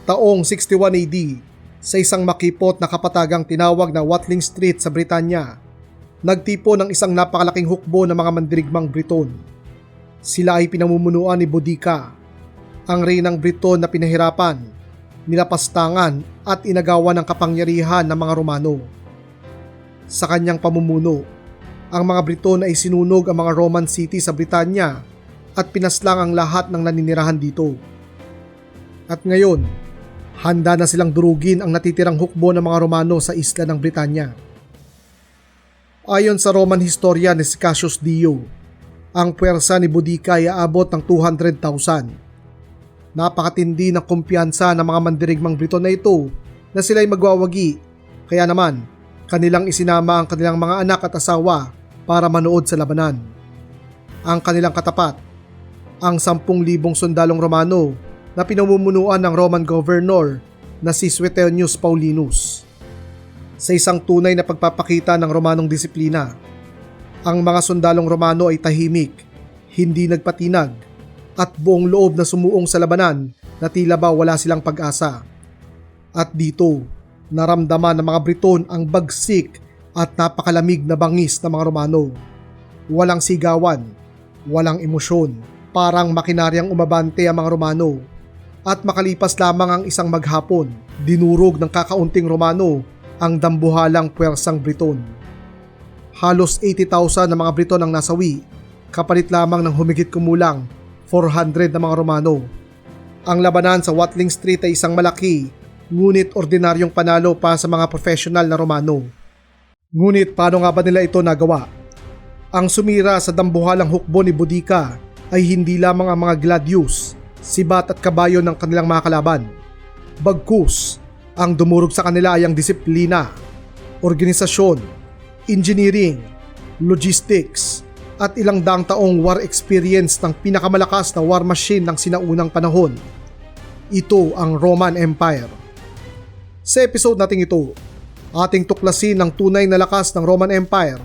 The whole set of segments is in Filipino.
Taong 61 AD, sa isang makipot na kapatagang tinawag na Watling Street sa Britanya, nagtipo ng isang napakalaking hukbo ng mga mandirigmang Briton. Sila ay pinamumunuan ni Boudica, ang reynang Briton na pinahirapan, nilapastangan at inagawan ng kapangyarihan ng mga Romano. Sa kanyang pamumuno, ang mga Briton ay sinunog ang mga Roman city sa Britanya at pinaslang ang lahat ng naninirahan dito. At ngayon, handa na silang durugin ang natitirang hukbo ng mga Romano sa isla ng Britanya. Ayon sa Roman historian ni Cassius Dio, ang puwersa ni Boudica ay aabot ng 200,000. Napakatindi ng kumpiyansa ng mga mandirigmang Briton na ito na sila ay magwawagi, kaya naman kanilang isinama ang kanilang mga anak at asawa para manood sa labanan. Ang kanilang katapat, ang 10,000 sundalong Romano na pinamumunuan ng Roman governor na si Suetonius Paulinus. Sa isang tunay na pagpapakita ng Romanong disiplina, ang mga sundalong Romano ay tahimik, hindi nagpatinag, at buong loob na sumuong sa labanan na tila ba wala silang pag-asa. At dito, naramdaman ng mga Briton ang bagsik at napakalamig na bangis ng mga Romano. Walang sigawan, walang emosyon, parang makinaryang umabante ang mga Romano. At makalipas lamang ang isang maghapon, dinurog ng kakaunting Romano ang dambuhalang puwersang Briton. Halos 80,000 na mga Briton ang nasawi, kapalit lamang ng humigit kumulang 400 na mga Romano. Ang labanan sa Watling Street ay isang malaki, ngunit ordinaryong panalo para sa mga professional na Romano. Ngunit paano nga ba nila ito nagawa? Ang sumira sa dambuhalang hukbo ni Boudica ay hindi lamang ang mga gladius, sibat at kabayo ng kanilang mga kalaban. Bagkus, ang dumurog sa kanila ay ang disiplina, organisasyon, engineering, logistics, at ilang daang taong war experience ng pinakamalakas na war machine ng sinaunang panahon. Ito ang Roman Empire. Sa episode nating ito, ating tuklasin ang tunay na lakas ng Roman Empire,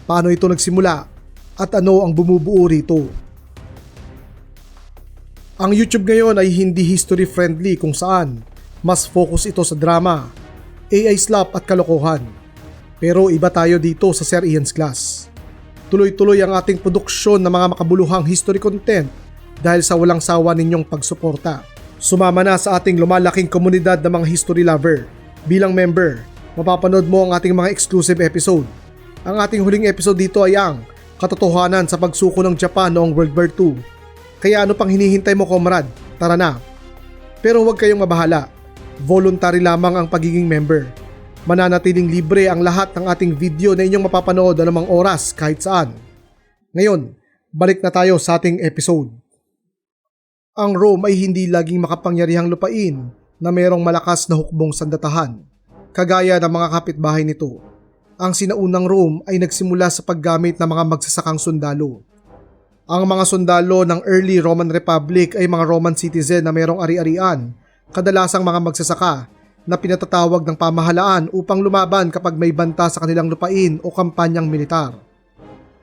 paano ito nagsimula, at ano ang bumubuo rito. Ang YouTube ngayon ay hindi history-friendly kung saan mas focus ito sa drama, AI slap at kalokohan. Pero iba tayo dito sa Sir Ian's Class. Tuloy-tuloy ang ating produksyon ng mga makabuluhang history content dahil sa walang sawa ninyong pagsuporta. Sumama na sa ating lumalaking komunidad ng mga history lover. Bilang member, mapapanood mo ang ating mga exclusive episode. Ang ating huling episode dito ay ang katotohanan sa pagsuko ng Japan noong World War II. Kaya ano pang hinihintay mo, comrade? Tara na! Pero huwag kayong mabahala. Voluntary lamang ang pagiging member. Mananatiling libre ang lahat ng ating video na inyong mapapanood anumang oras kahit saan. Ngayon, balik na tayo sa ating episode. Ang Rome ay hindi laging makapangyarihang lupain na mayroong malakas na hukbong sandatahan, kagaya ng mga kapitbahay nito. Ang sinaunang Rome ay nagsimula sa paggamit ng mga magsasakang sundalo. Ang mga sundalo ng early Roman Republic ay mga Roman citizen na mayroong ari-arian, kadalasang mga magsasaka na pinatatawag ng pamahalaan upang lumaban kapag may banta sa kanilang lupain o kampanyang militar.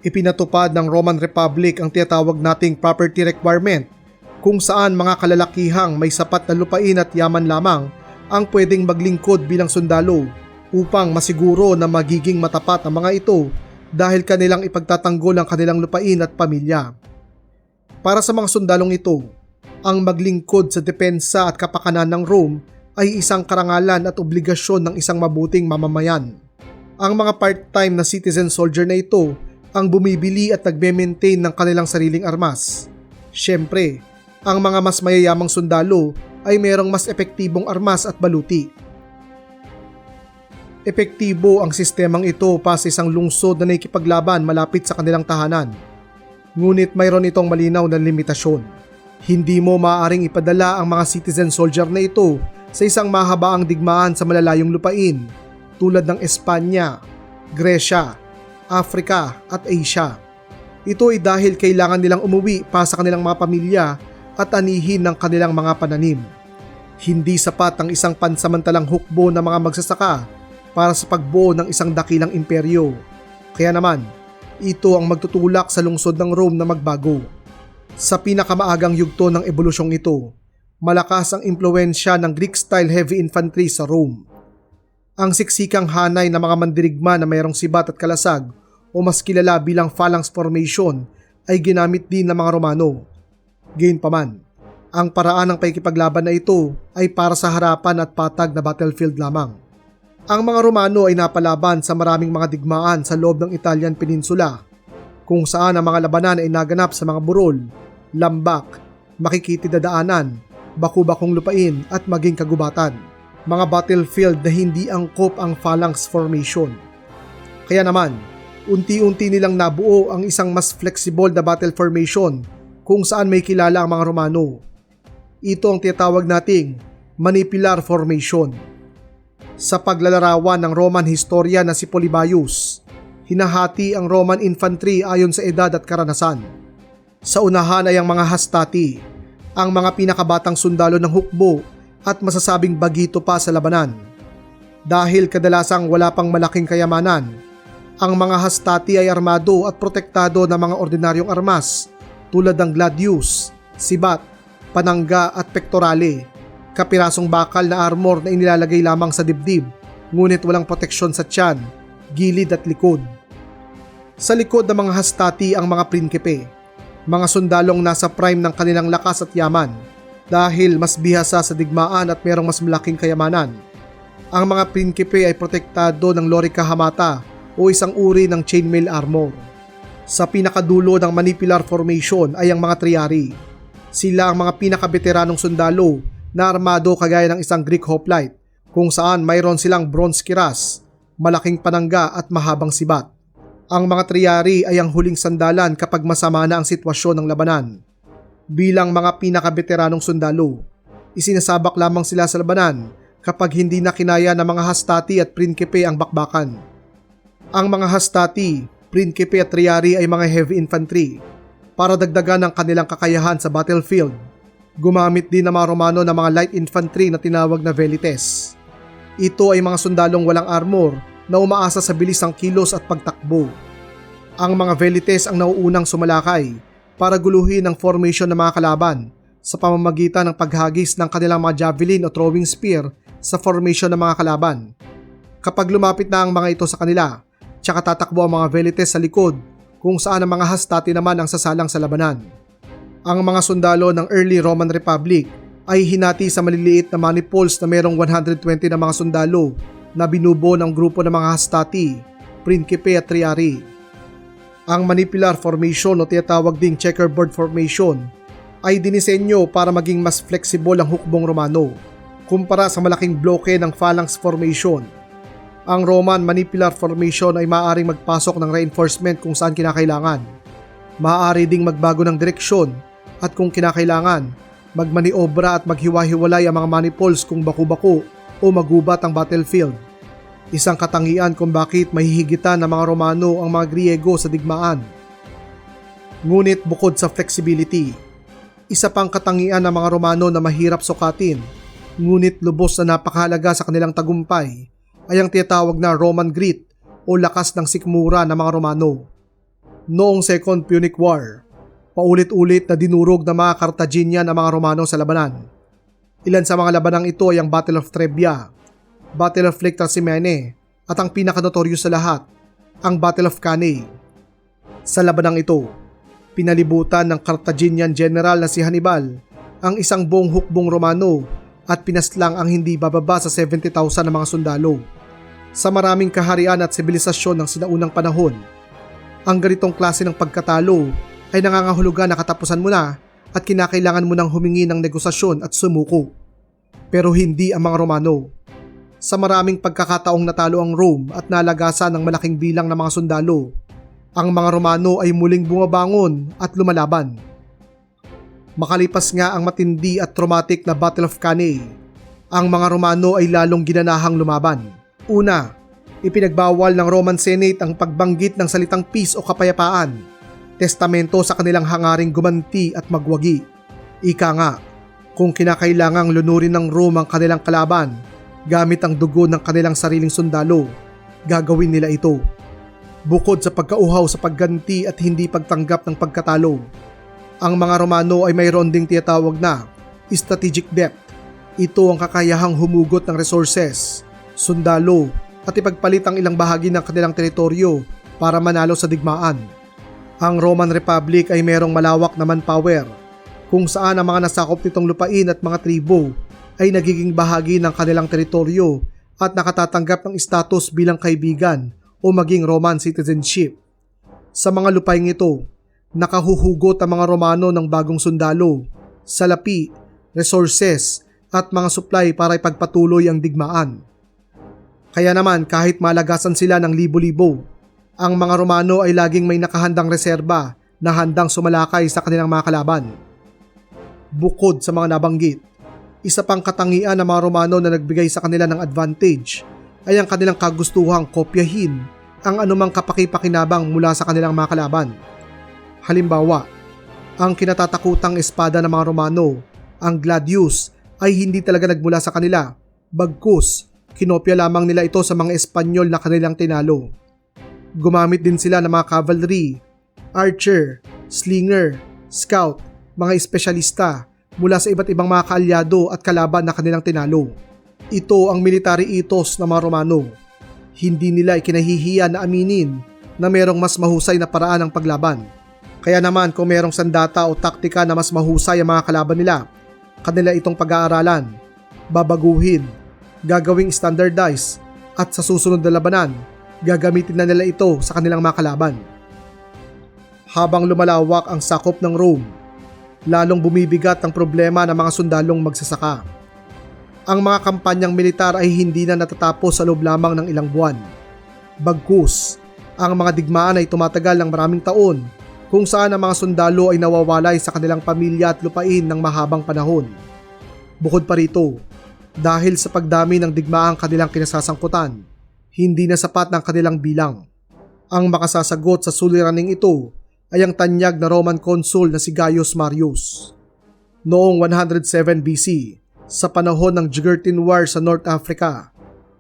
Ipinatupad ng Roman Republic ang tinatawag nating property requirement, kung saan mga kalalakihang may sapat na lupain at yaman lamang ang pwedeng maglingkod bilang sundalo upang masiguro na magiging matapat ang mga ito dahil kanilang ipagtatanggol ang kanilang lupain at pamilya. Para sa mga sundalong ito, ang maglingkod sa depensa at kapakanan ng Rome ay isang karangalan at obligasyon ng isang mabuting mamamayan. Ang mga part-time na citizen soldier na ito ang bumibili at nagme-maintain ng kanilang sariling armas. Siyempre, ang mga mas mayayamang sundalo ay mayroong mas epektibong armas at baluti. Epektibo ang sistemang ito para sa isang lungsod na nakikipaglaban malapit sa kanilang tahanan. Ngunit mayroon itong malinaw na limitasyon. Hindi mo maaaring ipadala ang mga citizen soldier na ito sa isang mahabaang digmaan sa malalayong lupain tulad ng Espanya, Gresya, Africa at Asia. Ito ay dahil kailangan nilang umuwi para sa kanilang mga pamilya at anihin ng kanilang mga pananim. Hindi sapat ang isang pansamantalang hukbo ng mga magsasaka para sa pagbuo ng isang dakilang imperyo. Kaya naman, ito ang magtutulak sa lungsod ng Rome na magbago. Sa pinakamaagang yugto ng ebolusyong ito, Malakas ang impluensya ng Greek-style heavy infantry sa Rome. Ang siksikang hanay ng mga mandirigma na mayroong sibat at kalasag o mas kilala bilang phalanx formation ay ginamit din ng mga Romano. Gayunpaman, ang paraan ng pakikipaglaban na ito ay para sa harapan at patag na battlefield lamang. Ang mga Romano ay napalaban sa maraming mga digmaan sa loob ng Italian Peninsula, kung saan ang mga labanan ay naganap sa mga burol, lambak, makikitidadaanan, baku-bakong lupain at maging kagubatan. Mga battlefield na hindi angkop ang phalanx formation. Kaya naman, unti-unti nilang nabuo ang isang mas flexible na battle formation kung saan may kilala ang mga Romano. Ito ang tinatawag nating manipular formation. Sa paglalarawan ng Roman historian na si Polybius, hinahati ang Roman infantry ayon sa edad at karanasan. Sa unahan ay ang mga hastati, ang mga pinakabatang sundalo ng hukbo at masasabing bagito pa sa labanan. Dahil kadalasang wala pang malaking kayamanan, ang mga hastati ay armado at protektado ng mga ordinaryong armas tulad ng gladius, sibat, panangga at pektorale, kapirasong bakal na armor na inilalagay lamang sa dibdib ngunit walang proteksyon sa tiyan, gilid at likod. Sa likod ng mga hastati ang mga prinsipe, mga sundalong nasa prime ng kanilang lakas at yaman dahil mas bihasa sa digmaan at mayroong mas malaking kayamanan. Ang mga prinsipe ay protektado ng lorica hamata o isang uri ng chainmail armor. Sa pinakadulo ng manipular formation ay ang mga triari. Sila ang mga pinakabeteranong sundalo na armado kagaya ng isang Greek hoplite kung saan mayroon silang bronze kiras, malaking panangga at mahabang sibat. Ang mga triari ay ang huling sandalan kapag masama na ang sitwasyon ng labanan. Bilang mga pinakabeteranong sundalo, isinasabak lamang sila sa labanan kapag hindi na kinaya ng mga hastati at prinsipe ang bakbakan. Ang mga hastati, prinsipe at triari ay mga heavy infantry. Para dagdagan ang kanilang kakayahan sa battlefield, gumamit din ng mga Romano ng mga light infantry na tinawag na velites. Ito ay mga sundalong walang armor na umaasa sa bilis ng kilos at pagtakbo. Ang mga velites ang nauunang sumalakay para guluhin ang formation ng mga kalaban sa pamamagitan ng paghagis ng kanilang mga javelin o throwing spear sa formation ng mga kalaban. Kapag lumapit na ang mga ito sa kanila, tsaka tatakbo ang mga velites sa likod kung saan ang mga hastati naman ang sasalang sa labanan. Ang mga sundalo ng early Roman Republic ay hinati sa maliliit na manifolds na mayroong 120 na mga sundalo na binubuo ng grupo ng mga hastati, prinsipe at triari. Ang manipular formation o tinatawag ding checkerboard formation ay dinisenyo para maging mas flexible ang hukbong Romano kumpara sa malaking bloke ng phalanx formation. Ang Roman manipular formation ay maaaring magpasok ng reinforcement kung saan kinakailangan. Maaari ding magbago ng direksyon at kung kinakailangan, magmaniobra at maghiwa-hiwalay ang mga manifolds kung baku-bako o magubat ang battlefield. Isang katangian kung bakit mahihigitan ng mga Romano ang mga Griego sa digmaan. Ngunit bukod sa flexibility, isa pang katangian ng mga Romano na mahirap sukatin, ngunit lubos na napakahalaga sa kanilang tagumpay, ay ang tinatawag na Roman grit o lakas ng sikmura ng mga Romano. Noong Second Punic War, paulit-ulit na dinurog ng mga Carthaginian ang mga Romano sa labanan. Ilan sa mga labanang ito ay ang Battle of Trebia, Battle of Lake Trasimene at ang pinakanotorious sa lahat, ang Battle of Cannae. Sa labanang ito, pinalibutan ng Carthaginian general na si Hannibal ang isang buong hukbong Romano at pinaslang ang hindi bababa sa 70,000 na mga sundalo. Sa maraming kaharian at sibilisasyon ng sinaunang panahon, ang ganitong klase ng pagkatalo ay nangangahulugan na katapusan mo na at kinakailangan mo nang humingi ng negosasyon at sumuko. Pero hindi ang mga Romano. Sa maraming pagkakataong natalo ang Rome at nalagasan ng malaking bilang ng mga sundalo, ang mga Romano ay muling bumabangon at lumalaban. Makalipas nga ang matindi at traumatic na Battle of Cannae, ang mga Romano ay lalong ginanahang lumaban. Una, ipinagbawal ng Roman Senate ang pagbanggit ng salitang peace o kapayapaan, testamento sa kanilang hangaring gumanti at magwagi. Ika nga, kung kinakailangang lunurin ng Rome ang kanilang kalaban gamit ang dugo ng kanilang sariling sundalo, gagawin nila ito. Bukod sa pagkauhaw sa pagganti at hindi pagtanggap ng pagkatalo, ang mga Romano ay mayroon ding tinatawag na Strategic depth. Ito ang kakayahang humugot ng resources, sundalo at ipagpalit ang ilang bahagi ng kanilang teritoryo para manalo sa digmaan. Ang Roman Republic ay merong malawak na manpower kung saan ang mga nasakop nitong lupain at mga tribo ay nagiging bahagi ng kanilang teritoryo at nakatatanggap ng status bilang kaibigan o maging Roman citizenship. Sa mga lupaing ito, nakahuhugot ang mga Romano ng bagong sundalo, salapi, resources at mga supply para ipagpatuloy ang digmaan. Kaya naman kahit malagasan sila ng libo-libo, ang mga Romano ay laging may nakahandang reserba na handang sumalakay sa kanilang mga kalaban. Bukod sa mga nabanggit, isa pang katangian ng mga Romano na nagbigay sa kanila ng advantage ay ang kanilang kagustuhang kopyahin ang anumang kapaki-pakinabang mula sa kanilang mga kalaban. Halimbawa, ang kinatatakutang espada ng mga Romano, ang gladius, ay hindi talaga nagmula sa kanila, bagkus kinopya lamang nila ito sa mga Espanyol na kanilang tinalo. Gumamit din sila ng mga cavalry, archer, slinger, scout, mga espesyalista mula sa iba't ibang mga kaalyado at kalaban na kanilang tinalo. Ito ang military ethos ng mga Romano. Hindi nila ikinahihiya na aminin na merong mas mahusay na paraan ng paglaban. Kaya naman kung merong sandata o taktika na mas mahusay ang mga kalaban nila, kanila itong pag-aaralan, babaguhin, gagawing standardize at sa susunod na labanan, gagamitin na nila ito sa kanilang mga kalaban. Habang lumalawak ang sakop ng Rome, lalong bumibigat ang problema ng mga sundalong magsasaka. Ang mga kampanyang militar ay hindi na natatapos sa loob lamang ng ilang buwan. Bagkus, ang mga digmaan ay tumatagal ng maraming taon kung saan ang mga sundalo ay nawawalay sa kanilang pamilya at lupain ng mahabang panahon. Bukod pa rito, dahil sa pagdami ng digmaang kanilang kinasasangkutan, hindi na sapat ng kanilang bilang. Ang makasasagot sa suliraning ito ay ang tanyag na Roman consul na si Gaius Marius. Noong 107 BC, sa panahon ng Jugurthine War sa North Africa,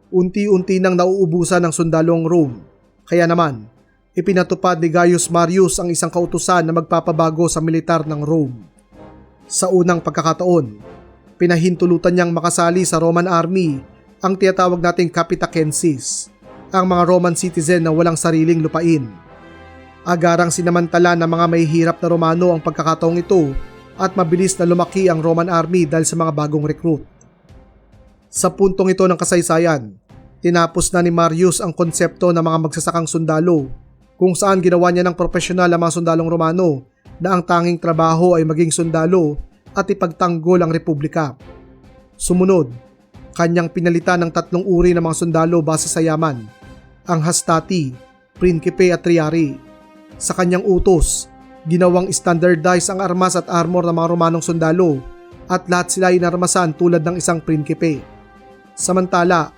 unti-unti nang nauubusan ng sundalong Rome. Kaya naman, ipinatupad ni Gaius Marius ang isang kautusan na magpapabago sa militar ng Rome. Sa unang pagkakataon, pinahintulutan niyang makasali sa Roman army ang tinatawag nating Capitacenses, ang mga Roman citizen na walang sariling lupain. Agarang sinamantala ng mga mahihirap na Romano ang pagkakataong ito at mabilis na lumaki ang Roman army dahil sa mga bagong recruit. Sa puntong ito ng kasaysayan, tinapos na ni Marius ang konsepto ng mga magsasakang sundalo, kung saan ginawa niya ng profesional ang mga sundalong Romano na ang tanging trabaho ay maging sundalo at ipagtanggol ang republika. Sumunod, kanyang pinalitan ng 3 uri ng mga sundalo base sa yaman, ang hastati, prinkipe at triari. Sa kanyang utos, ginawang standardize ang armas at armor ng mga Romanong sundalo at lahat sila ay inarmasan tulad ng isang prinkipe. Samantala,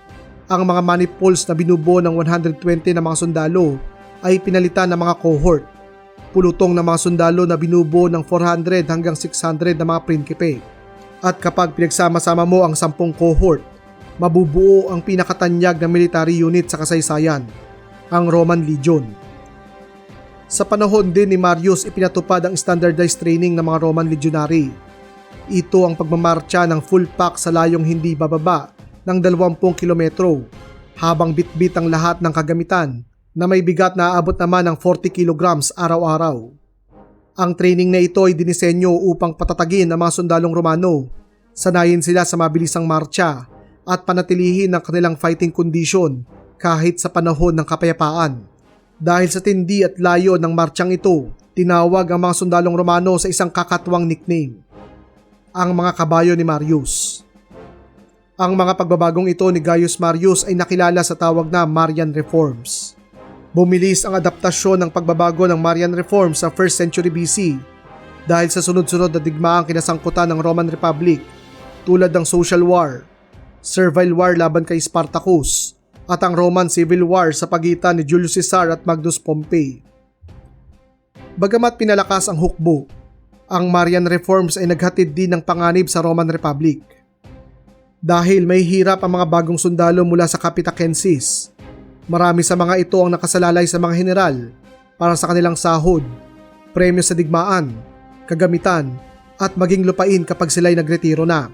ang mga manifolds na binubuo ng 120 na mga sundalo ay pinalitan ng mga cohort, pulutong ng mga sundalo na binubuo ng 400 hanggang 600 na mga prinkipe. At kapag pinagsama-sama mo ang 10 cohort, mabubuo ang pinakatanyag na military unit sa kasaysayan, ang Roman Legion. Sa panahon din ni Marius, ipinatupad ang standardized training ng mga Roman legionary. Ito ang pagmamarcha ng full pack sa layong hindi bababa ng 20 kilometro, habang bitbit ang lahat ng kagamitan na may bigat na aabot naman ng 40 kilograms araw-araw. Ang training na ito ay dinisenyo upang patatagin ang mga sundalong Romano, sanayin sila sa mabilisang marcha at panatilihin ang kanilang fighting condition kahit sa panahon ng kapayapaan. Dahil sa tindi at layo ng marchang ito, tinawag ang mga sundalong Romano sa isang kakatwang nickname, ang mga kabayo ni Marius. Ang mga pagbabagong ito ni Gaius Marius ay nakilala sa tawag na Marian Reforms. Bumilis ang adaptasyon ng pagbabago ng Marian Reforms sa 1st century BC dahil sa sunod-sunod na digmaang kinasangkutan ng Roman Republic tulad ng Social War, Servile War laban kay Spartacus, at ang Roman Civil War sa pagitan ni Julius Caesar at Magnus Pompey. Bagamat pinalakas ang hukbo, ang Marian Reforms ay naghatid din ng panganib sa Roman Republic. Dahil may hirap ang mga bagong sundalo mula sa Capitacenses, marami sa mga ito ang nakasalalay sa mga general para sa kanilang sahod, premyo sa digmaan, kagamitan at maging lupain kapag sila'y nagretiro na.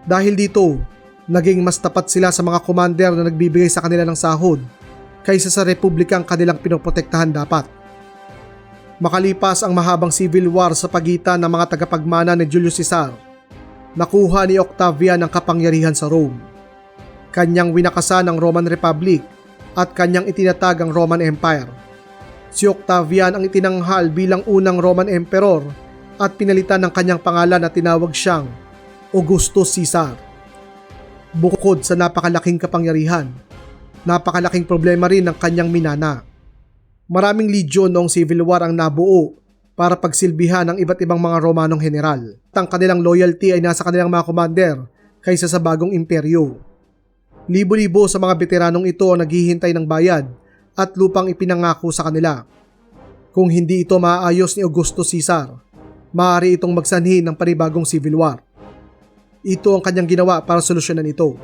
Dahil dito, naging mas tapat sila sa mga commander na nagbibigay sa kanila ng sahod kaysa sa republikang kanilang pinoprotektahan dapat. Makalipas ang mahabang civil war sa pagitan ng mga tagapagmana ni Julius Caesar, nakuha ni Octavian ang kapangyarihan sa Rome. Kanyang winakasan ang Roman Republic at kanyang itinatag ang Roman Empire. Si Octavian ang itinanghal bilang unang Roman Emperor at pinalitan ng kanyang pangalan na tinawag siyang Augustus Caesar. Bukod sa napakalaking kapangyarihan, napakalaking problema rin ang kanyang minana. Maraming legion noong Civil War ang nabuo para pagsilbihan ng iba't ibang mga Romanong general. Ang kanilang loyalty ay nasa kanilang mga commander kaysa sa bagong imperyo. Libo-libo sa mga veteranong ito ang naghihintay ng bayad at lupang ipinangako sa kanila. Kung hindi ito maaayos ni Augustus Caesar, maaari itong magsanhi ng panibagong civil war. Ito ang kanyang ginawa para solusyonan ito.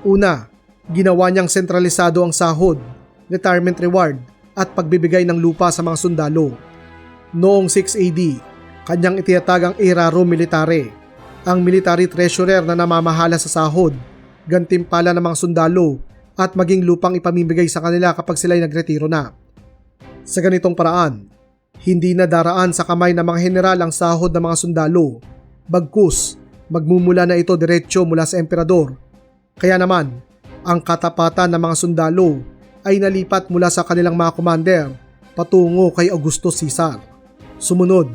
Una, ginawa niyang sentralisado ang sahod, retirement reward at pagbibigay ng lupa sa mga sundalo. Noong 6 AD, kanyang itinatag ang Aerarum Militare, ang military treasurer na namamahala sa sahod, gantimpala ng mga sundalo at maging lupang ipamimigay sa kanila kapag sila'y nagretiro na. Sa ganitong paraan, hindi na daraan sa kamay ng mga general ang sahod ng mga sundalo, bagkus magmumula na ito diretsyo mula sa emperador. Kaya naman, ang katapatan ng mga sundalo ay nalipat mula sa kanilang mga commander patungo kay Augustus Caesar. Sumunod,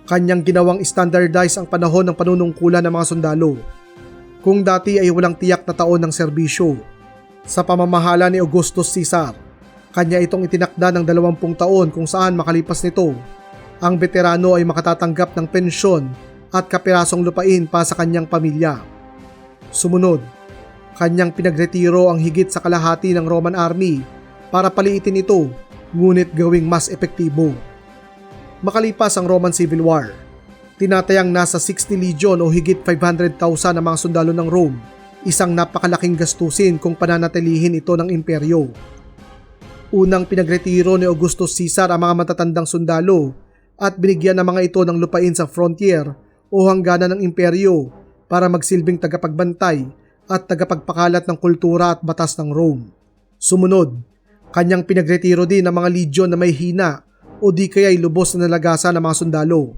kanyang ginawang standardize ang panahon ng panunungkulan ng mga sundalo. Kung dati ay walang tiyak na taon ng serbisyo, sa pamamahala ni Augustus Caesar, kanya itong itinakda ng 20 taon kung saan makalipas nito, ang veterano ay makatatanggap ng pensyon at kapirasong lupain pa sa kanyang pamilya. Sumunod, kanyang pinagretiro ang higit sa kalahati ng Roman army para paliitin ito, ngunit gawing mas epektibo. Makalipas ang Roman Civil War, tinatayang nasa 60 legion o higit 500,000 na mga sundalo ng Rome, isang napakalaking gastusin kung pananatilihin ito ng imperyo. Unang pinagretiro ni Augustus Caesar ang mga matatandang sundalo at binigyan ng mga ito ng lupain sa frontier o hangganan ng imperyo para magsilbing tagapagbantay at tagapagpakalat ng kultura at batas ng Rome. Sumunod, kanyang pinagretiro din ang mga legion na may hina o di kaya'y lubos na nalagasan ng mga sundalo.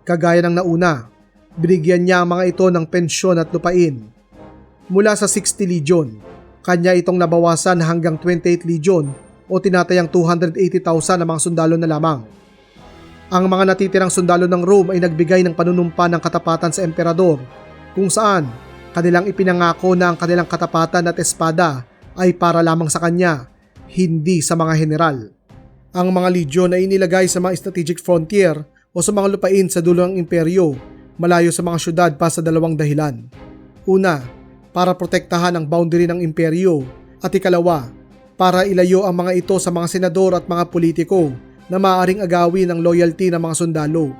Kagaya ng nauna, binigyan niya ang mga ito ng pensyon at lupain. Mula sa 60 legion, kanya itong nabawasan hanggang 28 legion o tinatayang 280,000 na mga sundalo na lamang. Ang mga natitirang sundalo ng Rome ay nagbigay ng panunumpa ng katapatan sa emperador, kung saan kanilang ipinangako na ang kanilang katapatan at espada ay para lamang sa kanya, hindi sa mga general. Ang mga legion ay inilagay sa mga strategic frontier o sa mga lupain sa dulo ng imperyo, malayo sa mga syudad pa sa dalawang dahilan. Una, para protektahan ang boundary ng imperyo, at ikalawa, para ilayo ang mga ito sa mga senador at mga politiko na maaaring agawin ang loyalty ng mga sundalo.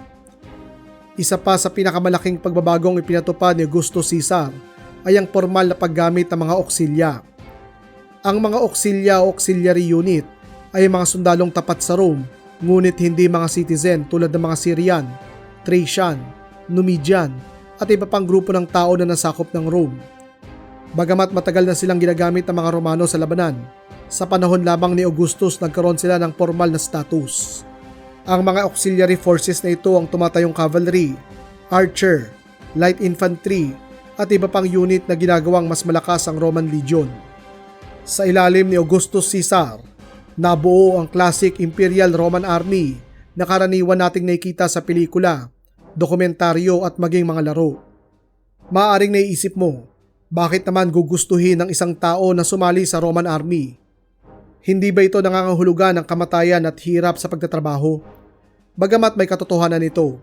Isa pa sa pinakamalaking pagbabagong ipinatupad ni Augustus Caesar ay ang formal na paggamit ng mga oksilya. Ang mga oksilya o auxiliary unit ay mga sundalong tapat sa Rome, ngunit hindi mga citizen tulad ng mga Syrian, Thracian, Numidian at iba pang grupo ng tao na nasakop ng Rome. Bagamat matagal na silang ginagamit ng mga Romano sa labanan, sa panahon lamang ni Augustus nagkaroon sila ng formal na status. Ang mga auxiliary forces na ito ang tumatayong cavalry, archer, light infantry at iba pang unit na ginagawang mas malakas ang Roman legion. Sa ilalim ni Augustus Caesar, nabuo ang classic Imperial Roman Army na karaniwan nating nakikita sa pelikula, dokumentaryo at maging mga laro. Maaaring naiisip mo, bakit naman gugustuhin ng isang tao na sumali sa Roman Army? Hindi ba ito nangangahulugan ng kamatayan at hirap sa pagtatrabaho? Bagamat may katotohanan ito,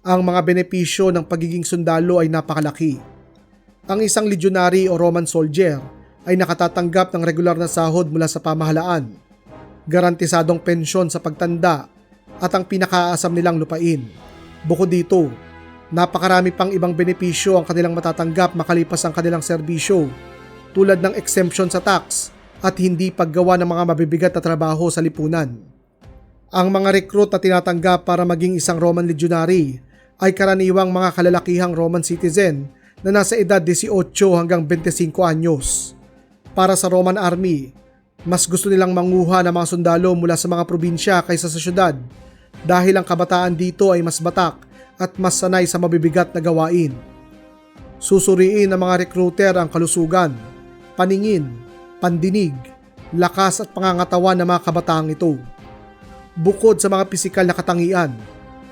ang mga benepisyo ng pagiging sundalo ay napakalaki. Ang isang legionary o Roman soldier ay nakatatanggap ng regular na sahod mula sa pamahalaan, garantisadong pensyon sa pagtanda at ang pinakaasam nilang lupain. Bukod dito, napakarami pang ibang benepisyo ang kanilang matatanggap makalipas ang kanilang serbisyo, tulad ng exemption sa tax at hindi paggawa ng mga mabibigat na trabaho sa lipunan. Ang mga recruit na tinatanggap para maging isang Roman legionary ay karaniwang mga kalalakihang Roman citizen na nasa edad 18 hanggang 25 anyos. Para sa Roman Army, mas gusto nilang manguha ng mga sundalo mula sa mga probinsya kaysa sa syudad dahil ang kabataan dito ay mas batak at mas sanay sa mabibigat na gawain. Susuriin ng mga recruiter ang kalusugan, paningin, pandinig, lakas at pangangatawan ng mga kabataang ito. Bukod sa mga pisikal na katangian,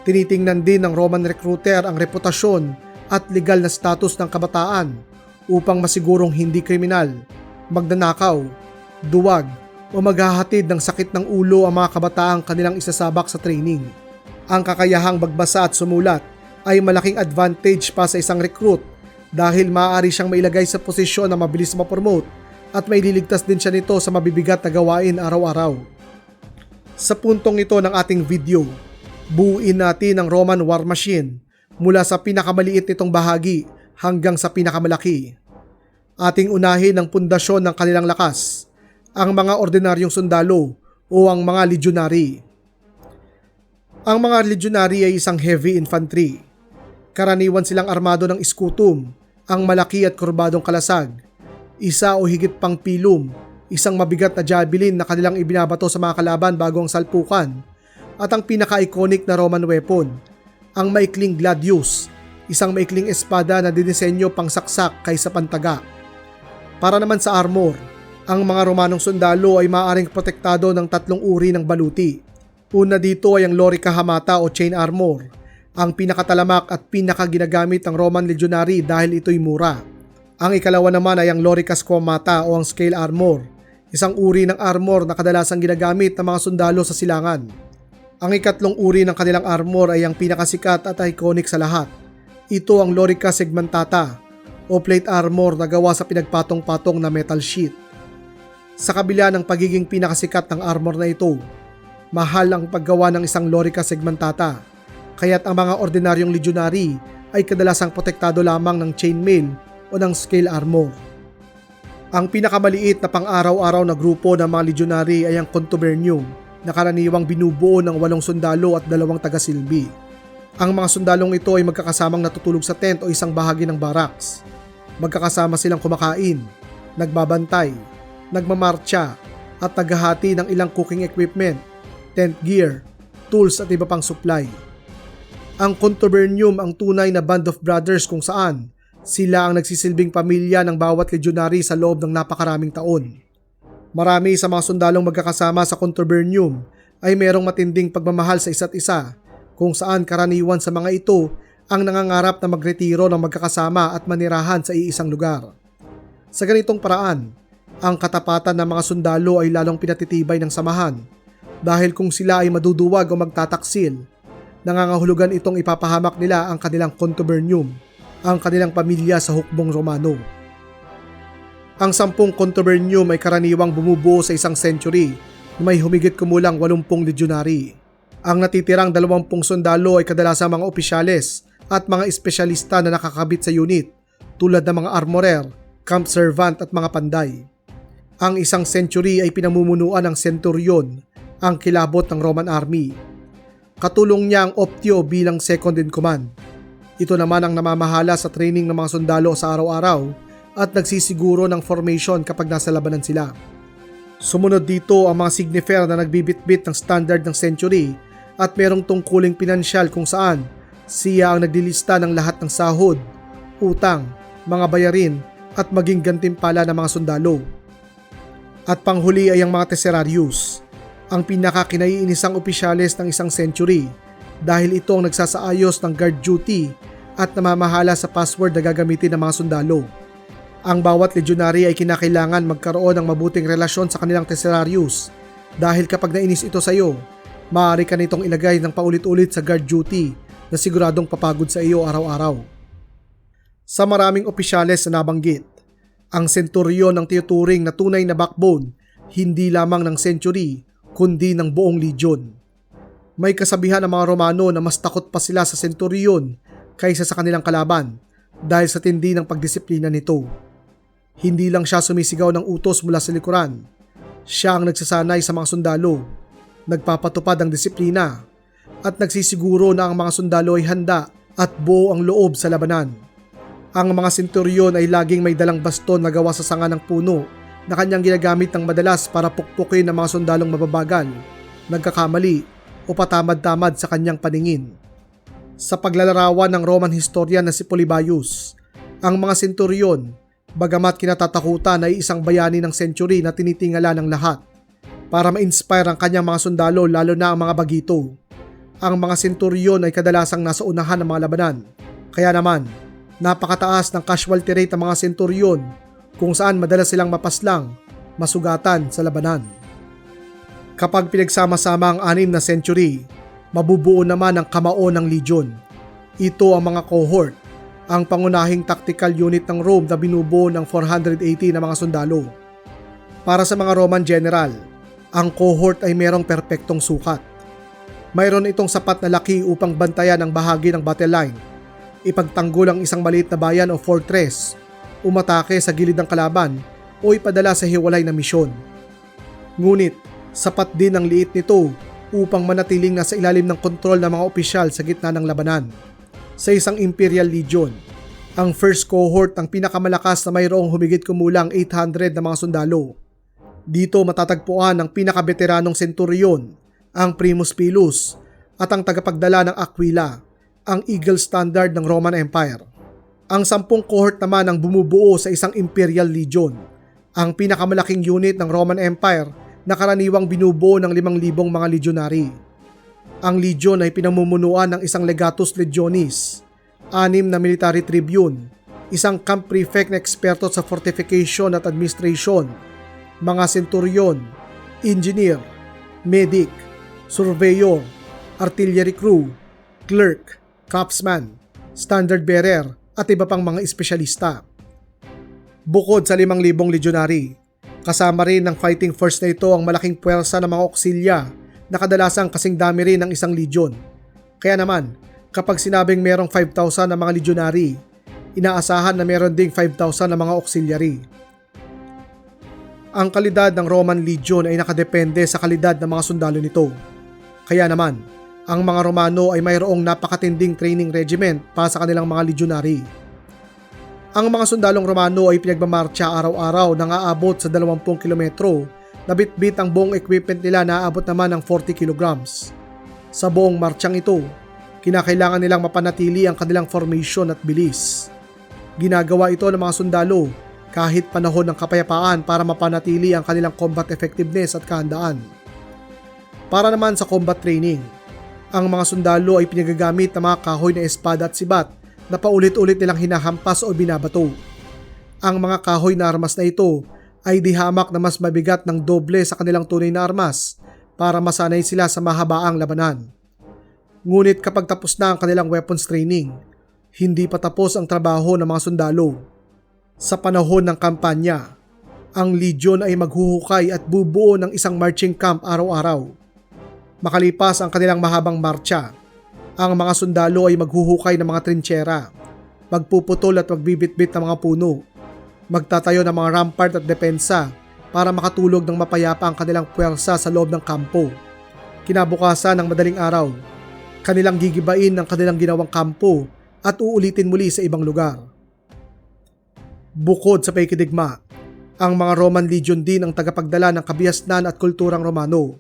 tinitingnan din ng Roman recruiter ang reputasyon at legal na status ng kabataan upang masigurong hindi kriminal, magnanakaw, duwag o maghahatid ng sakit ng ulo ang mga kabataang kanilang isasabak sa training. Ang kakayahang magbasa at sumulat ay malaking advantage pa sa isang recruit dahil maaari siyang mailagay sa posisyon na mabilis ma-promote at maililigtas din siya nito sa mabibigat na gawain araw-araw. Sa puntong ito ng ating video, buuin natin ang Roman war machine mula sa pinakamaliit nitong bahagi hanggang sa pinakamalaki. Ating unahin ang pundasyon ng kanilang lakas, ang mga ordinaryong sundalo o ang mga legionary. Ang mga legionary ay isang heavy infantry. Karaniwan silang armado ng skutum, ang malaki at kurbadong kalasag, isa o higit pang pilum, isang mabigat na javelin na kanilang ibinabato sa mga kalaban bago ang salpukan, at ang pinaka-iconic na Roman weapon, ang maikling gladius, isang maikling espada na dinisenyo pang saksak kaysa pantaga. Para naman sa armor, ang mga Romanong sundalo ay maaaring protektado ng tatlong uri ng baluti. Una dito ay ang lorica hamata o chain armor, ang pinakatalamak at pinakaginagamit ng Roman legionary dahil ito'y mura. Ang ikalawa naman ay ang lorica squamata o ang scale armor, isang uri ng armor na kadalasang ginagamit ng mga sundalo sa silangan. Ang ikatlong uri ng kanilang armor ay ang pinakasikat at iconic sa lahat. Ito ang lorica segmentata o plate armor na gawa sa pinagpatong-patong na metal sheet. Sa kabila ng pagiging pinakasikat ng armor na ito, mahal ang paggawa ng isang lorica segmentata, kaya't ang mga ordinaryong legionary ay kadalasang protektado lamang ng chainmail o ng scale armor. Ang pinakamaliit na pang-araw-araw na grupo ng mga legionary ay ang contubernium na karaniwang binubuo ng 8 sundalo at 2 tagasilbi. Ang mga sundalong ito ay magkakasamang natutulog sa tent o isang bahagi ng barracks. Magkakasama silang kumakain, nagbabantay, nagmamartsa at naghahati ng ilang cooking equipment, tent gear, tools at iba pang supply. Ang contubernium ang tunay na band of brothers kung saan sila ang nagsisilbing pamilya ng bawat legionary sa loob ng napakaraming taon. Marami sa mga sundalong magkakasama sa contubernium ay merong matinding pagmamahal sa isa't isa kung saan karaniwan sa mga ito ang nangangarap na magretiro ng magkakasama at manirahan sa iisang lugar. Sa ganitong paraan, ang katapatan ng mga sundalo ay lalong pinatitibay ng samahan dahil kung sila ay maduduwag o magtataksil, nangangahulugan itong ipapahamak nila ang kanilang contubernium, ang kanilang pamilya sa hukbong Romano. Ang 10 contubernium ay karaniwang bumubuo sa isang century na may humigit kumulang 80 legionary. Ang natitirang 20 sundalo ay kadalasang mga opisyales at mga espesyalista na nakakabit sa unit tulad ng mga armorer, camp servant at mga panday. Ang isang century ay pinamumunuan ng centurion, ang kilabot ng Roman Army. Katulong niya ang optio bilang second in command. Ito naman ang namamahala sa training ng mga sundalo sa araw-araw at nagsisiguro ng formation kapag nasa labanan sila. Sumunod dito ang mga signifer na nagbibitbit ng standard ng century at merong tungkuling pinansyal kung saan siya ang naglilista ng lahat ng sahod, utang, mga bayarin at maging gantimpala ng mga sundalo. At panghuli ay ang mga tesserarius, ang pinakakinaiinisang opisyales ng isang century dahil ito ang nagsasaayos ng guard duty at namamahala sa password na gagamitin ng mga sundalo. Ang bawat legionary ay kinakailangan magkaroon ng mabuting relasyon sa kanilang tesserarius dahil kapag nainis ito sa iyo, maaari ka nitong ilagay ng paulit-ulit sa guard duty na siguradong papagod sa iyo araw-araw. Sa maraming opisyales na nabanggit, ang centurion ang tinuturing na tunay na backbone hindi lamang ng century kundi ng buong legion. May kasabihan ng mga Romano na mas takot pa sila sa centurion kaysa sa kanilang kalaban dahil sa tindi ng pagdisiplina nito. Hindi lang siya sumisigaw ng utos mula sa likuran, siya ang nagsasanay sa mga sundalo, nagpapatupad ng disiplina, at nagsisiguro na ang mga sundalo ay handa at buo ang loob sa labanan. Ang mga senturyon ay laging may dalang baston na gawa sa sanga ng puno na kanyang ginagamit ng madalas para pukpukin ang mga sundalong mababagal, nagkakamali o patamad-tamad sa kanyang paningin. Sa paglalarawan ng Roman historian na si Polybius, ang mga senturyon, bagamat kinatatakutan, ay isang bayani ng century na tinitingala ng lahat para ma-inspire ang kanyang mga sundalo, lalo na ang mga bagito. Ang mga senturyon ay kadalasang nasa unahan ng mga labanan, kaya naman napakataas ng casualty rate ng mga senturyon kung saan madalas silang mapaslang, masugatan sa labanan. Kapag pinagsama-sama ang 6 na century, mabubuo naman ang kamao ng legion. Ito ang mga cohort, ang pangunahing tactical unit ng Rome na binubuo ng 480 na mga sundalo. Para sa mga Roman general, ang cohort ay mayroong perpektong sukat. Mayroon itong sapat na laki upang bantayan ang bahagi ng battle line, ipagtanggol ang isang maliit na bayan o fortress, umatake sa gilid ng kalaban o ipadala sa hiwalay na misyon. Ngunit, sapat din ang liit nito upang manatiling nasa ilalim ng kontrol ng mga opisyal sa gitna ng labanan. Sa isang Imperial Legion, ang first cohort ang pinakamalakas na mayroong humigit kumulang 800 na mga sundalo. Dito matatagpuan ang pinakabeteranong centurion, ang Primus Pilus, at ang tagapagdala ng Aquila, ang Eagle Standard ng Roman Empire. Ang 10 cohort naman ang bumubuo sa isang Imperial Legion, ang pinakamalaking unit ng Roman Empire na karaniwang binubuo ng 5,000 mga legionary. Ang legion ay pinamumunuan ng isang legatus legionis, 6 na military tribune, isang camp prefect na eksperto sa fortification at administration, mga centurion, engineer, medic, surveyor, artillery crew, clerk, capsman, standard bearer at iba pang mga espesyalista. Bukod sa 5,000 legionary, kasama rin ng fighting force na ito ang malaking puwersa ng mga oksilya na kadalasang kasing dami rin ng isang legion. Kaya naman, kapag sinabing merong 5,000 na mga legionary, inaasahan na meron ding 5,000 na mga auxiliary. Ang kalidad ng Roman Legion ay nakadepende sa kalidad ng mga sundalo nito. Kaya naman, ang mga Romano ay mayroong napakatinding training regiment para sa kanilang mga legionary. Ang mga sundalong Romano ay pinagmamarcha araw-araw na aabot sa 20 kilometro na bitbit ang buong equipment nila na aabot naman ng 40 kilograms. Sa buong marchang ito, kinakailangan nilang mapanatili ang kanilang formation at bilis. Ginagawa ito ng mga sundalo kahit panahon ng kapayapaan para mapanatili ang kanilang combat effectiveness at kahandaan. Para naman sa combat training, ang mga sundalo ay pinagagamit ng mga kahoy na espada at sibat na paulit-ulit nilang hinahampas o binabato. Ang mga kahoy na armas na ito ay dihamak na mas mabigat ng doble sa kanilang tunay na armas para masanay sila sa mahabaang labanan. Ngunit kapag tapos na ang kanilang weapons training, hindi pa tapos ang trabaho ng mga sundalo. Sa panahon ng kampanya, ang legion ay maghuhukay at bubuo ng isang marching camp araw-araw. Makalipas ang kanilang mahabang marcha, ang mga sundalo ay maghuhukay ng mga trinchera, magpuputol at magbibitbit ng mga puno, magtatayo ng mga rampart at depensa para makatulog ng mapayapa ang kanilang puwersa sa loob ng kampo. Kinabukasan ng madaling araw, kanilang gigibain ang kanilang ginawang kampo at uulitin muli sa ibang lugar. Bukod sa pakikidigma, ang mga Roman Legion din ang tagapagdala ng kabihasnan at kulturang Romano.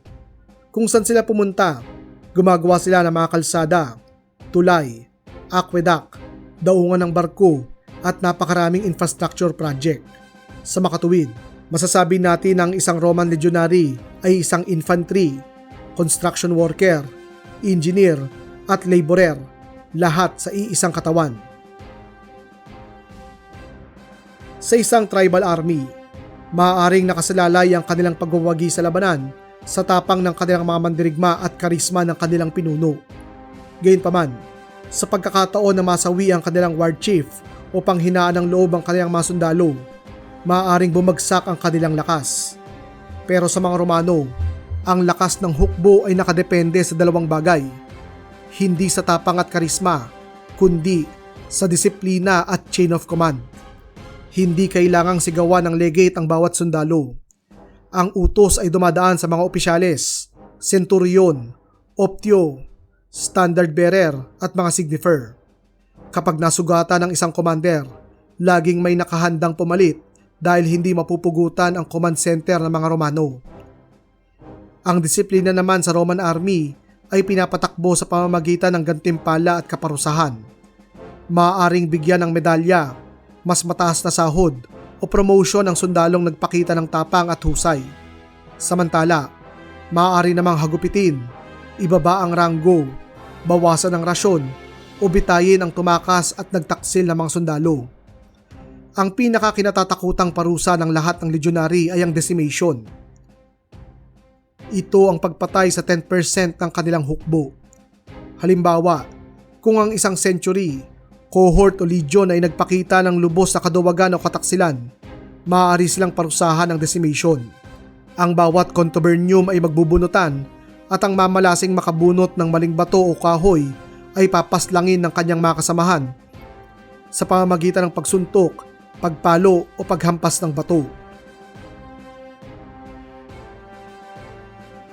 Kung saan sila pumunta, gumagawa sila ng mga kalsada, tulay, aqueduct, daungan ng barko at napakaraming infrastructure project. Sa makatuwid, masasabi natin na ang isang Roman legionary ay isang infantry, construction worker, engineer at laborer, lahat sa iisang katawan. Sa isang tribal army, maaaring nakasalalay ang kanilang pagwawagi sa labanan sa tapang ng kanilang mga mandirigma at karisma ng kanilang pinuno. Gayunpaman, sa pagkakataon na masawi ang kanilang war chief o panghinaan ng loob ang kanilang mga sundalo, maaaring bumagsak ang kanilang lakas. Pero sa mga Romano, ang lakas ng hukbo ay nakadepende sa dalawang bagay. Hindi sa tapang at karisma, kundi sa disiplina at chain of command. Hindi kailangang sigawan ng legate ang bawat sundalo. Ang utos ay dumadaan sa mga opisyales, centurion, optio, standard bearer at mga signifer. Kapag nasugatan ng isang commander, laging may nakahandang pumalit dahil hindi mapupugutan ang command center ng mga Romano. Ang disiplina naman sa Roman army ay pinapatakbo sa pamamagitan ng gantimpala at kaparusahan. Maaaring bigyan ng medalya, mas mataas na sahod o promotion ang sundalong nagpakita ng tapang at husay. Samantala, maaari namang hagupitin, ibaba ang ranggo, bawasan ang rasyon o bitayin ang tumakas at nagtaksil ng mga sundalo. Ang pinakakinatatakutang parusa ng lahat ng ledyonary ay ang decimation. Ito ang pagpatay sa 10% ng kanilang hukbo. Halimbawa, kung ang isang century, cohort o legion ay nagpakita ng lubos na kaduwagan o kataksilan, maaari silang parusahan ng decimation. Ang bawat contubernium ay magbubunutan at ang mamalasing makabunot ng maling bato o kahoy ay papaslangin ng kanyang mga kasamahan sa pamamagitan ng pagsuntok, pagpalo o paghampas ng bato.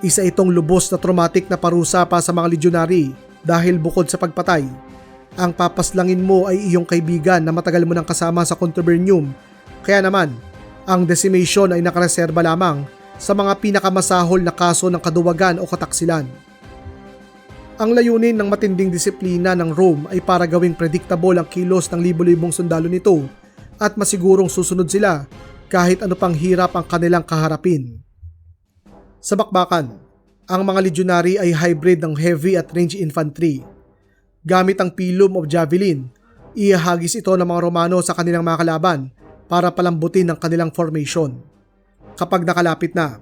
Isa itong lubos na traumatic na parusa pa sa mga ledyonary dahil bukod sa pagpatay, ang papaslangin mo ay iyong kaibigan na matagal mo nang kasama sa contubernium. Kaya naman, ang decimation ay nakareserba lamang sa mga pinakamasahol na kaso ng kaduwagan o kataksilan. Ang layunin ng matinding disiplina ng Rome ay para gawing predictable ang kilos ng libo-libong sundalo nito at masigurong susunod sila kahit ano pang hirap ang kanilang kaharapin. Sa bakbakan, ang mga ledyonary ay hybrid ng heavy at range infantry. Gamit ang pilum o javelin, ihahagis ito ng mga Romano sa kanilang mga kalaban para palambutin ang kanilang formation. Kapag nakalapit na,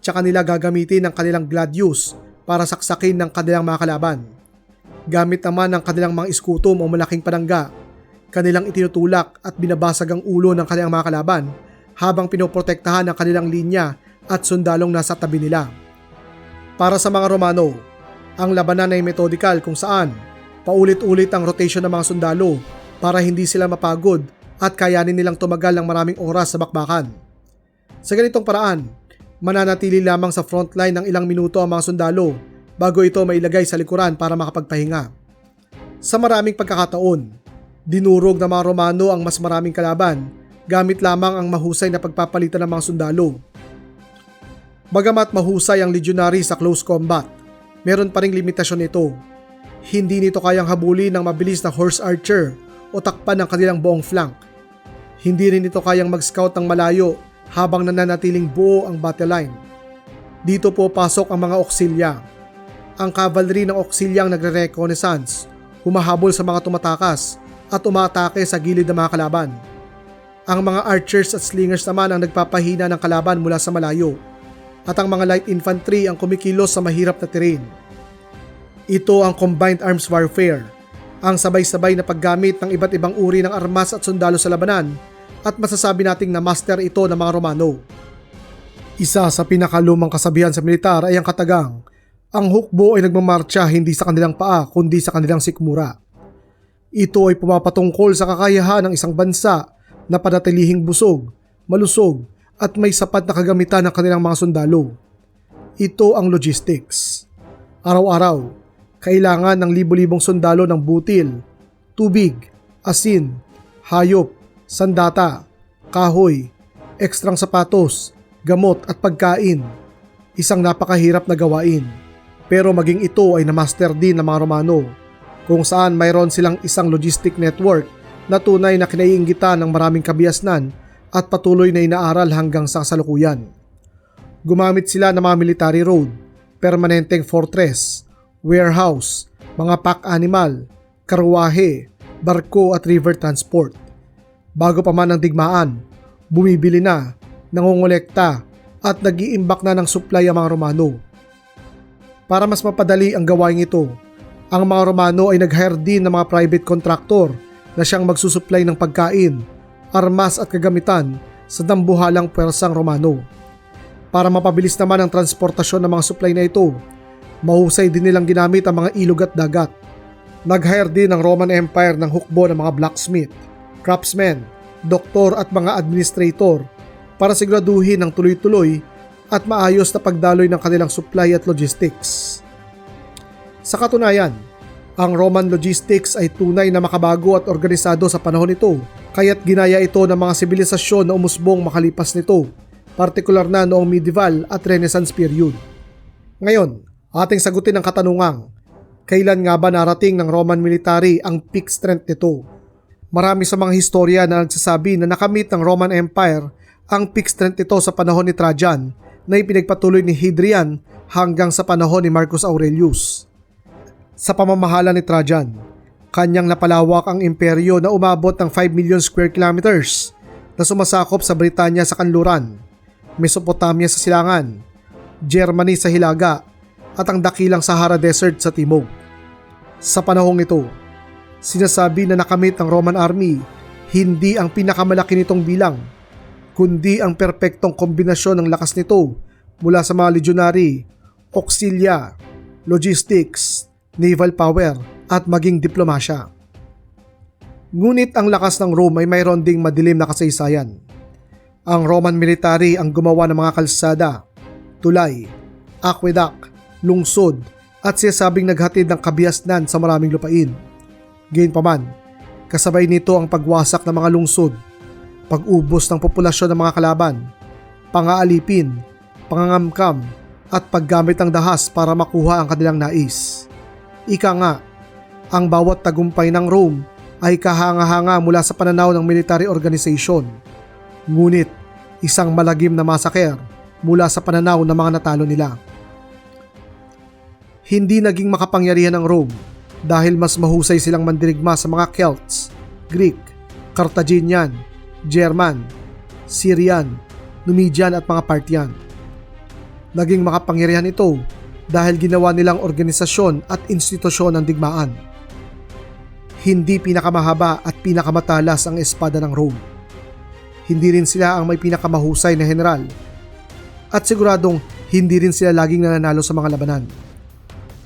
tsaka nila gagamitin ang kanilang gladius para saksakin ng kanilang mga kalaban. Gamit naman ang kanilang mga iskutom o malaking panangga, kanilang itinutulak at binabasag ang ulo ng kanilang mga kalaban habang pinoprotektahan ang kanilang linya at sundalong nasa tabi nila. Para sa mga Romano, ang labanan ay metodikal kung saan paulit-ulit ang rotation ng mga sundalo para hindi sila mapagod at kayanin nilang tumagal ng maraming oras sa bakbakan. Sa ganitong paraan, mananatili lamang sa frontline ng ilang minuto ang mga sundalo bago ito mailagay sa likuran para makapagpahinga. Sa maraming pagkakataon, dinurog ng mga Romano ang mas maraming kalaban gamit lamang ang mahusay na pagpapalitan ng mga sundalo. Bagamat mahusay ang legionary sa close combat, meron pa ring limitasyon nito. Hindi nito kayang habulin ng mabilis na horse archer o takpan ng kanilang buong flank. Hindi rin ito kayang mag-scout ng malayo habang nananatiling buo ang battle line. Dito po pasok ang mga auxilya. Ang cavalry ng auxilyang nagre-reconnaissance, humahabol sa mga tumatakas at umaatake sa gilid ng mga kalaban. Ang mga archers at slingers naman ang nagpapahina ng kalaban mula sa malayo. At ang mga light infantry ang kumikilos sa mahirap na terrain. Ito ang combined arms warfare, ang sabay-sabay na paggamit ng iba't ibang uri ng armas at sundalo sa labanan, at masasabi nating na master ito ng mga Romano. Isa sa pinakalumang kasabihan sa militar ay ang katagang, ang hukbo ay nagmamarcha hindi sa kanilang paa kundi sa kanilang sikmura. Ito ay pumapatungkol sa kakayahan ng isang bansa na panatilihing busog, malusog, at may sapat na kagamitan ng kanilang mga sundalo. Ito ang logistics. Araw-araw, kailangan ng libo-libong sundalo ng butil, tubig, asin, hayop, sandata, kahoy, ekstrang sapatos, gamot at pagkain. Isang napakahirap na gawain. Pero maging ito ay na-master din ng mga Romano, kung saan mayroon silang isang logistic network na tunay na kinaiinggitan ng maraming kabiasnan at patuloy na inaaral hanggang sa kasalukuyan. Gumamit sila ng mga military road, permanenteng fortress, warehouse, mga pack animal, karwahe, barko at river transport. Bago pa man ang digmaan, bumibili na, nangongolekta at nag-iimbak na ng supply ang mga Romano. Para mas mapadali ang gawain ito, ang mga Romano ay nag-hire din ng mga private contractor na siyang magsusupply ng pagkain, armas at kagamitan sa dambuhalang puwersang Romano. Para mapabilis naman ang transportasyon ng mga supply na ito, mahusay din nilang ginamit ang mga ilog at dagat. Nag-hire din ng Roman Empire ng hukbo ng mga blacksmith, craftsmen, doktor at mga administrator para siguraduhin ang tuloy-tuloy at maayos na pagdaloy ng kanilang supply at logistics. Sa katunayan, Ang Roman logistics ay tunay na makabago at organisado sa panahon nito, kaya't ginaya ito ng mga sibilisasyon na umusbong makalipas nito, partikular na noong medieval at Renaissance period. Ngayon, ating sagutin ang katanungang, kailan nga ba narating ng Roman military ang peak strength nito? Marami sa mga historya na nagsasabi na nakamit ng Roman Empire ang peak strength nito sa panahon ni Trajan na ipinagpatuloy ni Hadrian hanggang sa panahon ni Marcus Aurelius. Sa pamamahala ni Trajan, kanyang napalawak ang imperyo na umabot ng 5 million square kilometers na sumasakop sa Britanya sa kanluran, Mesopotamia sa silangan, Germany sa hilaga at ang dakilang Sahara Desert sa timog. Sa panahong ito, sinasabi na nakamit ng Roman army hindi ang pinakamalaki nitong bilang, kundi ang perpektong kombinasyon ng lakas nito mula sa mga legionary, auxilia, logistics, naval power at maging diplomasya. Ngunit ang lakas ng Rome ay mayroon ding madilim na kasaysayan. Ang Roman military ang gumawa ng mga kalsada, tulay, aqueduct, lungsod at sinasabing naghatid ng kabiasnan sa maraming lupain. Gayunpaman, kasabay nito ang pagwasak ng mga lungsod, pag-ubos ng populasyon ng mga kalaban, pang-aalipin, pangangamkam at paggamit ng dahas para makuha ang kanilang nais. Ika nga, ang bawat tagumpay ng Rome ay kahanga-hanga mula sa pananaw ng military organization. Ngunit, isang malagim na massacre mula sa pananaw ng mga natalo nila. Hindi naging makapangyarihan ng Rome dahil mas mahusay silang mandirigma sa mga Celts, Greek, Carthaginian, German, Syrian, Numidian at mga Parthian. Naging makapangyarihan ito dahil ginawa nilang organisasyon at institusyon ng digmaan. Hindi pinakamahaba at pinakamatalas ang espada ng Rome. Hindi rin sila ang may pinakamahusay na general. At siguradong hindi rin sila laging nananalo sa mga labanan.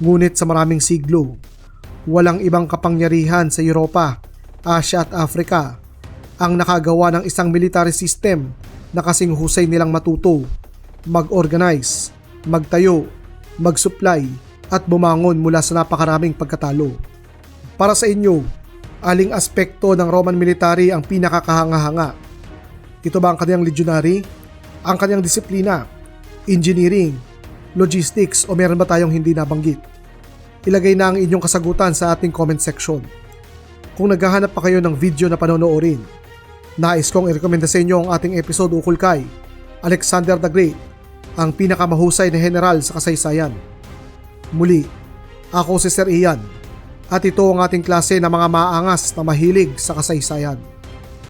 Ngunit sa maraming siglo, walang ibang kapangyarihan sa Europa, Asia at Africa ang nakagawa ng isang military system na kasing husay nilang matuto, mag-organize, magtayo, mag-supply at bumangon mula sa napakaraming pagkatalo. Para sa inyo, aling aspekto ng Roman military ang pinakakahanga-hanga? Ito ba ang kanyang legionary? Ang kanyang disiplina? Engineering? Logistics? O meron ba tayong hindi nabanggit? Ilagay na ang inyong kasagutan sa ating comment section. Kung naghahanap pa kayo ng video na panonoorin, nais kong i-recommenda sa inyo ang ating episode ukol kay Alexander the Great, ang pinakamahusay na general sa kasaysayan. Muli, ako si Sir Ian at ito ang ating klase ng mga maangas na mahilig sa kasaysayan.